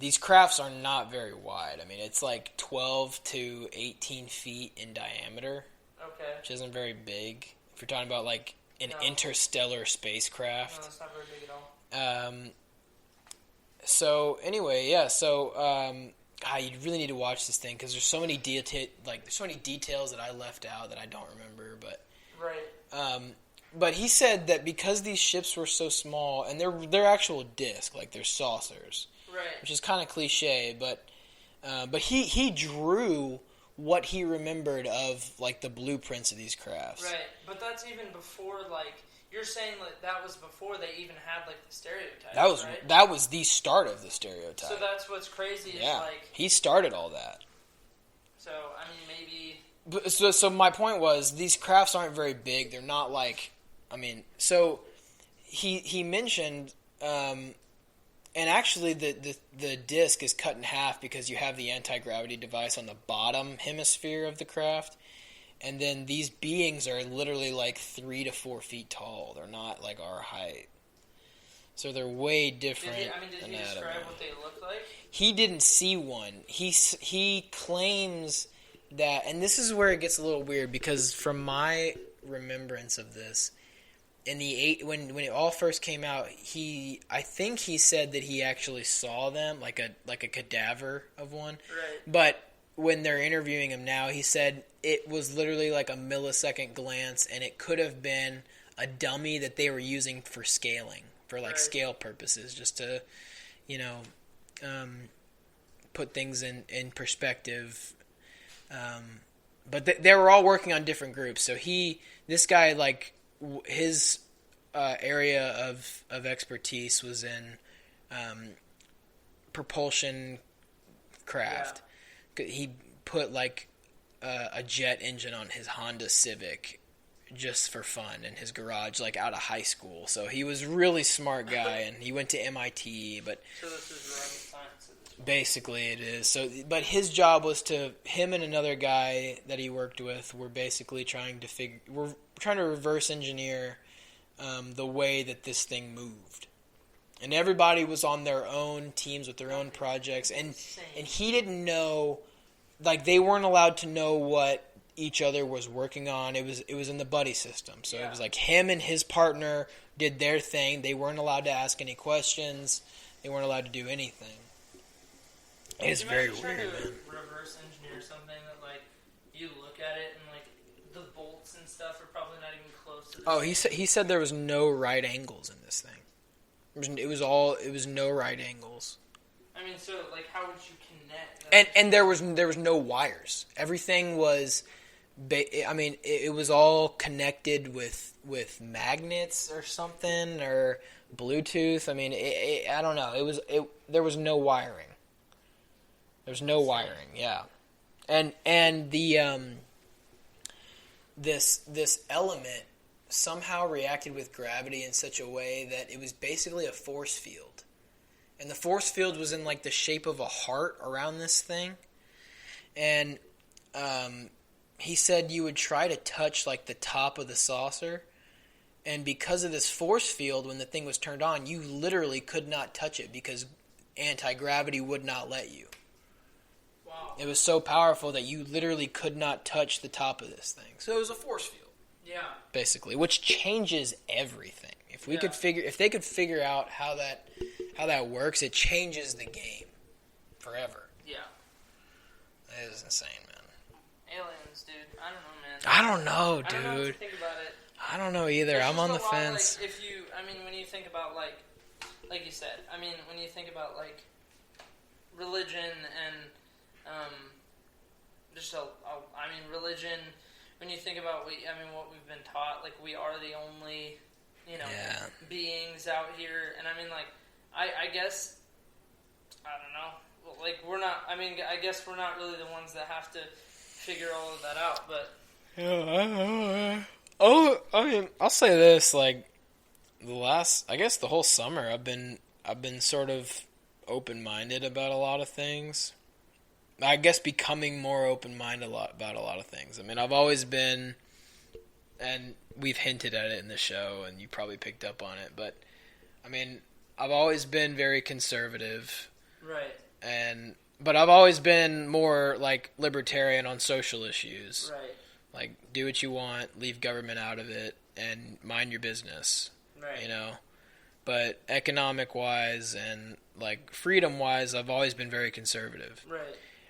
these crafts are not very wide. I mean, it's like 12 to 18 feet in diameter, Okay. which isn't very big. If you're talking about like an No. interstellar spacecraft. No, it's not very big at all. So anyway, yeah. So you really need to watch this thing because there's so many there's so many details that I left out that I don't remember. But Right. but he said that because these ships were so small and they're actual disc, like they're saucers, Right. which is kind of cliche. But he drew what he remembered of like the blueprints of these crafts. Right. But that's even before like. You're saying that was before they even had like the stereotypes, right? That was the start of the stereotype. So that's what's crazy is like... he started all that. So, I mean, maybe... So my point was, these crafts aren't very big. They're not like... I mean, so he mentioned... and actually, the disc is cut in half because you have the anti-gravity device on the bottom hemisphere of the craft. And then these beings are literally like 3 to 4 feet tall. They're not like our height. So they're way different. Did he describe what they look like? He didn't see one. He claims that, and this is where it gets a little weird because from my remembrance of this, in when it all first came out, I think he said that he actually saw them like a cadaver of one. Right. But when they're interviewing him now, he said it was literally like a millisecond glance, and it could have been a dummy that they were using for scaling, for like scale purposes, just to, put things in perspective. But they were all working on different groups. So this guy, like his area of expertise was in propulsion craft. Yeah. He put like a jet engine on his Honda Civic just for fun in his garage, like out of high school. So he was a really smart guy, and he went to MIT. But so this is rocket science at this point. Basically, it is. So, but his job was him and another guy that he worked with were basically trying to reverse engineer the way that this thing moved. And everybody was on their own teams with their own projects, and he didn't know, like they weren't allowed to know what each other was working on. It was in the buddy system, so it was like him and his partner did their thing. They weren't allowed to ask any questions. They weren't allowed to do anything. It's very weird, man. Reverse engineer something that like you look at it and like the bolts and stuff are probably not even close to. He said there was no right angles in this thing. It was no right angles. I mean, so like, how would you connect? And there was no wires. Everything was, it was all connected with magnets or something or Bluetooth. I mean, I don't know. There was no wiring. There was no wiring. Yeah, and the this element somehow reacted with gravity in such a way that it was basically a force field. And the force field was in like the shape of a heart around this thing. And he said you would try to touch like the top of the saucer. And because of this force field, when the thing was turned on, you literally could not touch it because anti-gravity would not let you. Wow. It was so powerful that you literally could not touch the top of this thing. So it was a force field. Yeah. Basically, which changes everything. If they could figure out how that works, it changes the game forever. Yeah. That is insane, man. Aliens, dude. I don't know, man. I don't know, dude. I don't know what to think about it. I don't know either. I'm on the fence. Like, when you think about like you said, when you think about like religion and religion. When you think about what we've been taught, like we are the only, beings out here, and I guess I don't know, like we're not. I guess we're not really the ones that have to figure all of that out, but. I'll say this, like the whole summer I've been sort of open-minded about a lot of things. I guess becoming more open-minded about a lot of things. I've always been, and we've hinted at it in the show, and you probably picked up on it, but I've always been very conservative. Right. But I've always been more like libertarian on social issues. Right. Like, do what you want, leave government out of it, and mind your business. Right. You know? But economic-wise and, like, freedom-wise, I've always been very conservative. Right.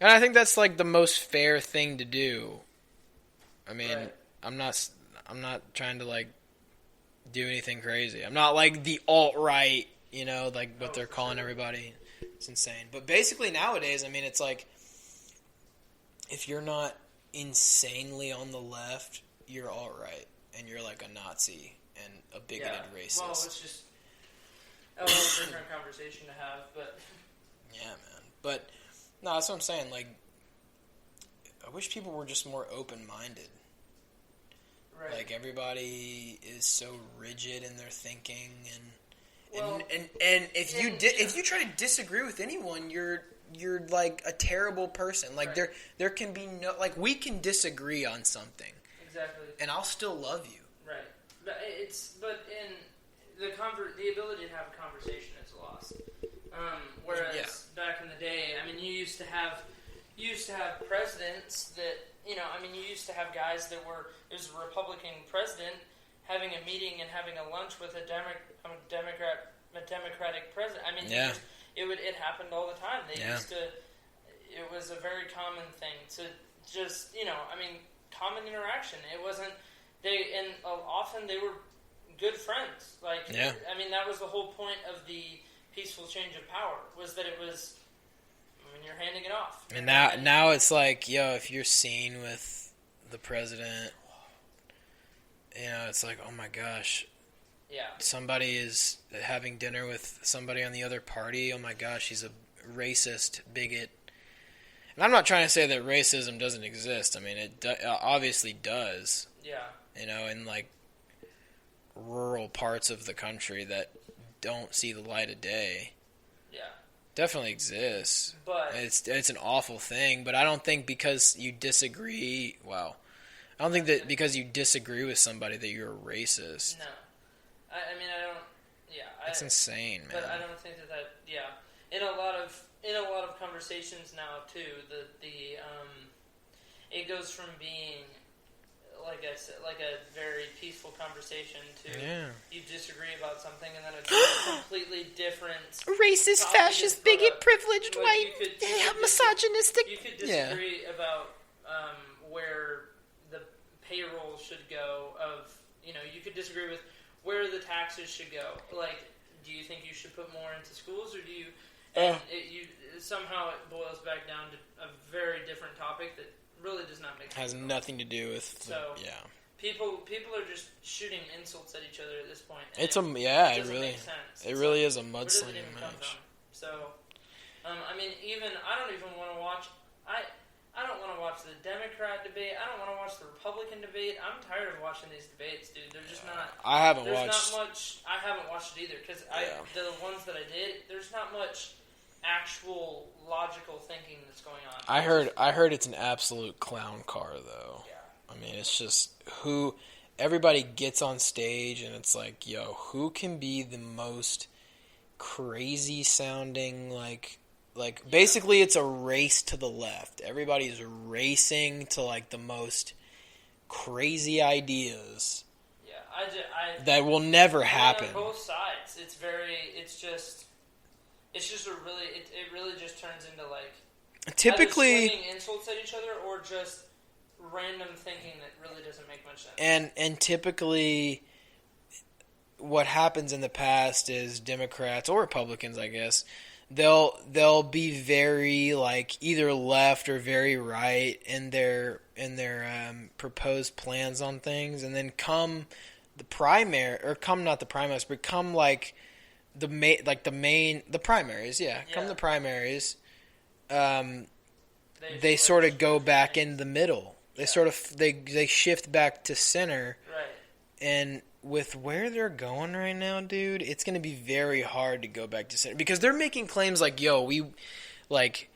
And I think that's, like, the most fair thing to do. I mean, right. I'm not trying to, like, do anything crazy. I'm not, like, the alt-right, you know, like, what they're calling everybody. It's insane. But basically nowadays, I mean, it's like, if you're not insanely on the left, you're alt-right. And you're, like, a Nazi and a bigoted racist. Well, it's just a whole different conversation to have, but... Yeah, man. But, no, that's what I'm saying. Like, I wish people were just more open-minded. Right. Like, everybody is so rigid in their thinking, and if you try to disagree with anyone, you're like a terrible person. Like, right. there can be no, like, we can disagree on something. Exactly. And I'll still love you. Right. But in the ability to have a conversation is lost. Whereas back in the day, I mean, you used to have presidents that, you know, I mean, you used to have guys that there's a Republican president having a meeting and having a lunch with a Democratic president. I mean, it happened all the time. It was a very common thing to just, you know, I mean, common interaction. It wasn't, often they were good friends. Like, I mean, that was the whole point of the peaceful change of power, was that it was, I mean, you're handing it off. And now it's like, yo, if you're seen with the president, you know, it's like, oh my gosh. Yeah. Somebody is having dinner with somebody on the other party. Oh my gosh, he's a racist bigot. And I'm not trying to say that racism doesn't exist. I mean, it obviously does. Yeah. You know, in like rural parts of the country that don't see the light of day. Yeah. Definitely exists. But it's an awful thing, but I don't think because you disagree, I don't think that because you disagree with somebody that you're a racist. No. I mean, I don't, That's insane, man. But I don't think that, in a lot of conversations now, too, it goes from being, like I said, like a very peaceful conversation to you disagree about something and then it's a completely different... Racist, fascist, bigot, privileged, white, misogynistic... You could disagree about where the payroll should go you could disagree with where the taxes should go. Like, do you think you should put more into schools, or do you... somehow it boils back down to a very different topic that really does not make sense. Has nothing to do with... People are just shooting insults at each other at this point. It really is a mudslinging match. So, I mean, I don't even want to watch... I don't want to watch the Democrat debate. I don't want to watch the Republican debate. I'm tired of watching these debates, dude. They're just not... I haven't not watched... I haven't watched it either, because the ones that I did, there's not much actual logical thinking that's going on. I heard it's an absolute clown car, though. Yeah. I mean, it's just everybody gets on stage and it's like, yo, who can be the most crazy sounding, basically it's a race to the left. Everybody's racing to, like, the most crazy ideas. Yeah, that will never happen. On both sides, it really just turns into, like, typically either slinging insults at each other or just random thinking that really doesn't make much sense. And typically what happens in the past is Democrats or Republicans, I guess, they'll be very, like, either left or very right in their proposed plans on things, and then come the primary, or come not the primaries, but come like the primaries, come the primaries, they sort of go back in the middle. They sort of they shift back to center. Right. And with where they're going right now, dude, it's going to be very hard to go back to center because they're making claims like, yo, we like,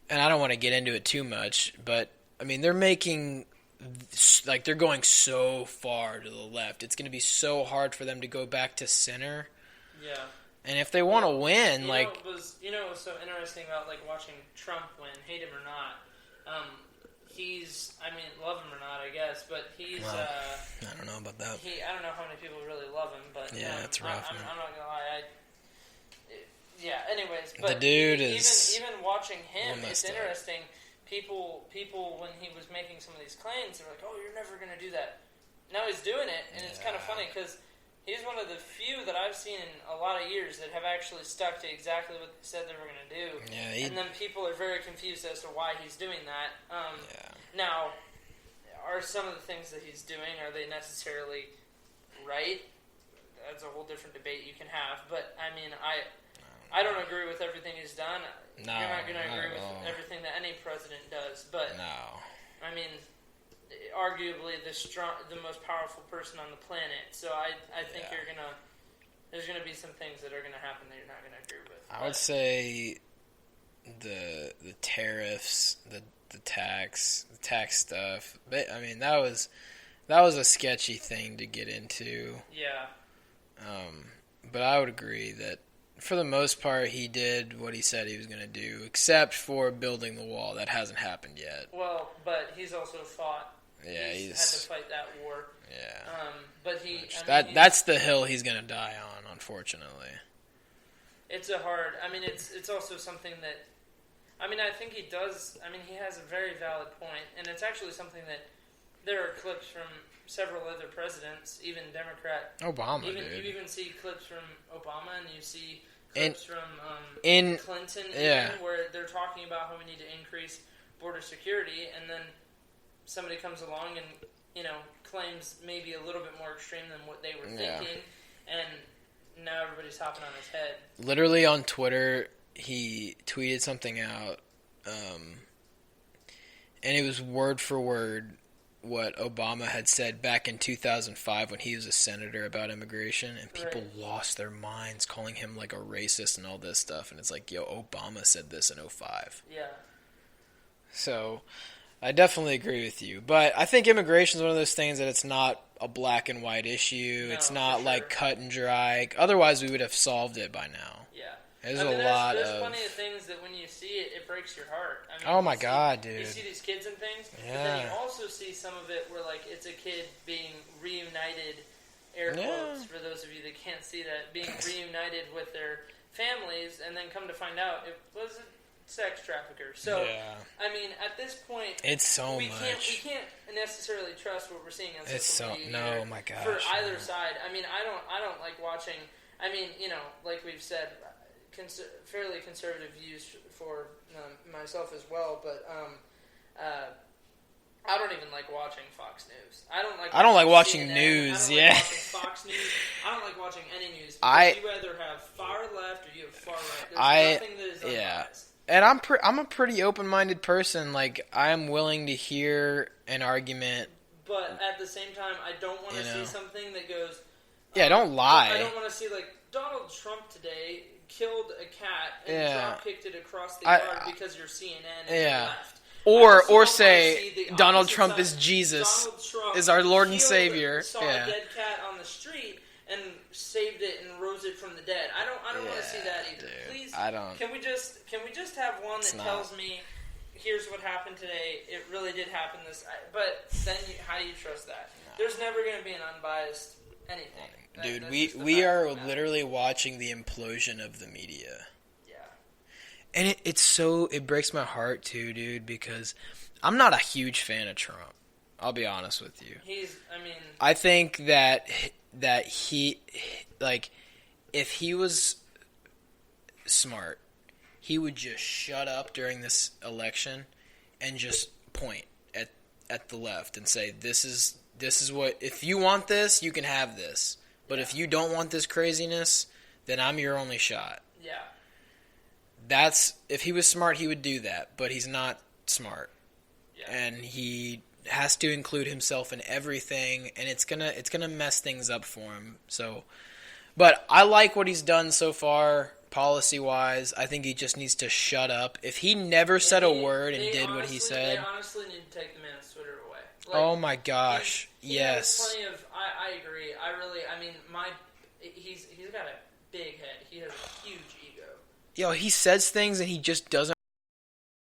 and I don't want to get into it too much, but I mean, they're making, like, they're going so far to the left. It's going to be so hard for them to go back to center. Yeah. And if they want to win, you like... know, what was so interesting about, like, watching Trump win, hate him or not, love him or not, I guess, but he's, I don't know about that. I don't know how many people really love him, but... Yeah, it's rough, I'm not gonna lie, anyways, but the dude is... Even watching him, it's interesting. People, when he was making some of these claims, they were like, oh, you're never gonna do that. Now he's doing it, and it's kind of funny, because he's one of the few that I've seen in a lot of years that have actually stuck to exactly what they said they were going to do. Yeah, and then people are very confused as to why he's doing that. Now, are some of the things that he's doing, are they necessarily right? That's a whole different debate you can have. But, I mean, I don't agree with everything he's done. No, you're not going to agree with everything that any president does. But, no. I mean... arguably the most powerful person on the planet. So I think there's gonna be some things that are gonna happen that you're not gonna agree with. I would say the tariffs, the tax stuff. I mean, that was a sketchy thing to get into. Yeah. But I would agree that for the most part he did what he said he was going to do, except for building the wall. That hasn't happened yet. Well, but he's also fought. Yeah, he's had to fight that war. Yeah. But that's the hill he's going to die on, unfortunately. It's it's also something that, I think he does, he has a very valid point, and it's actually something that there are clips from several other presidents, even Democrat. Obama, dude. You even see clips from Obama, and you see clips from Clinton, where they're talking about how we need to increase border security, and then somebody comes along and, claims maybe a little bit more extreme than what they were thinking, and now everybody's hopping on his head. Literally on Twitter, he tweeted something out, and it was word for word what Obama had said back in 2005 when he was a senator about immigration, and people lost their minds calling him like a racist and all this stuff, and it's like, yo, Obama said this in 2005. Yeah. So... I definitely agree with you, but I think immigration is one of those things that it's not a black and white issue. No, it's not like cut and dry. Otherwise, we would have solved it by now. Yeah, there's plenty of things that when you see it, it breaks your heart. Oh my God, dude! You see these kids and things, yeah. But then you also see some of it where like it's a kid being reunited, air quotes for those of you that can't see that, being reunited with their families, and then come to find out it was a sex trafficker. So, at this point, it's so much. We can't necessarily trust what we're seeing on social media. No, my gosh. For either side. I don't like watching. Like we've said, fairly conservative views for myself as well. But I don't even like watching Fox News. I don't like watching news. I don't like watching Fox News. I don't like watching any news. Because you either have far left or you have far right. There's nothing that is unbiased. And I'm a pretty open-minded person. Like, I'm willing to hear an argument. But at the same time, I don't want to see something that goes... don't lie. I don't want to see, like, Donald Trump today killed a cat and drop-kicked it across the yard because you're CNN and left. Or say Donald Trump is Jesus, is our Lord and Savior. Saw a dead cat on the street and saved it and rose it from the dead. I don't want to see that either. Dude, please, I don't. Can we just have one that tells me, here's what happened today. It really did happen but then how do you trust that? No. There's never going to be an unbiased anything. Dude, we are literally watching the implosion of the media. Yeah. And it breaks my heart too, dude, because I'm not a huge fan of Trump. I'll be honest with you. I think that he, like, if he was smart, he would just shut up during this election and just point at the left and say, this is what, if you want this, you can have this. But if you don't want this craziness, then I'm your only shot. Yeah. If he was smart, he would do that, but he's not smart. Yeah. And he has to include himself in everything, and it's gonna mess things up for him. So, but I like what he's done so far, policy-wise. I think he just needs to shut up. If he never said a word and did what he said, they honestly need to take the man's Twitter away. Like, oh my gosh, he yes. has plenty of. I agree. He's got a big head. He has a huge ego. Yo, he says things and he just doesn't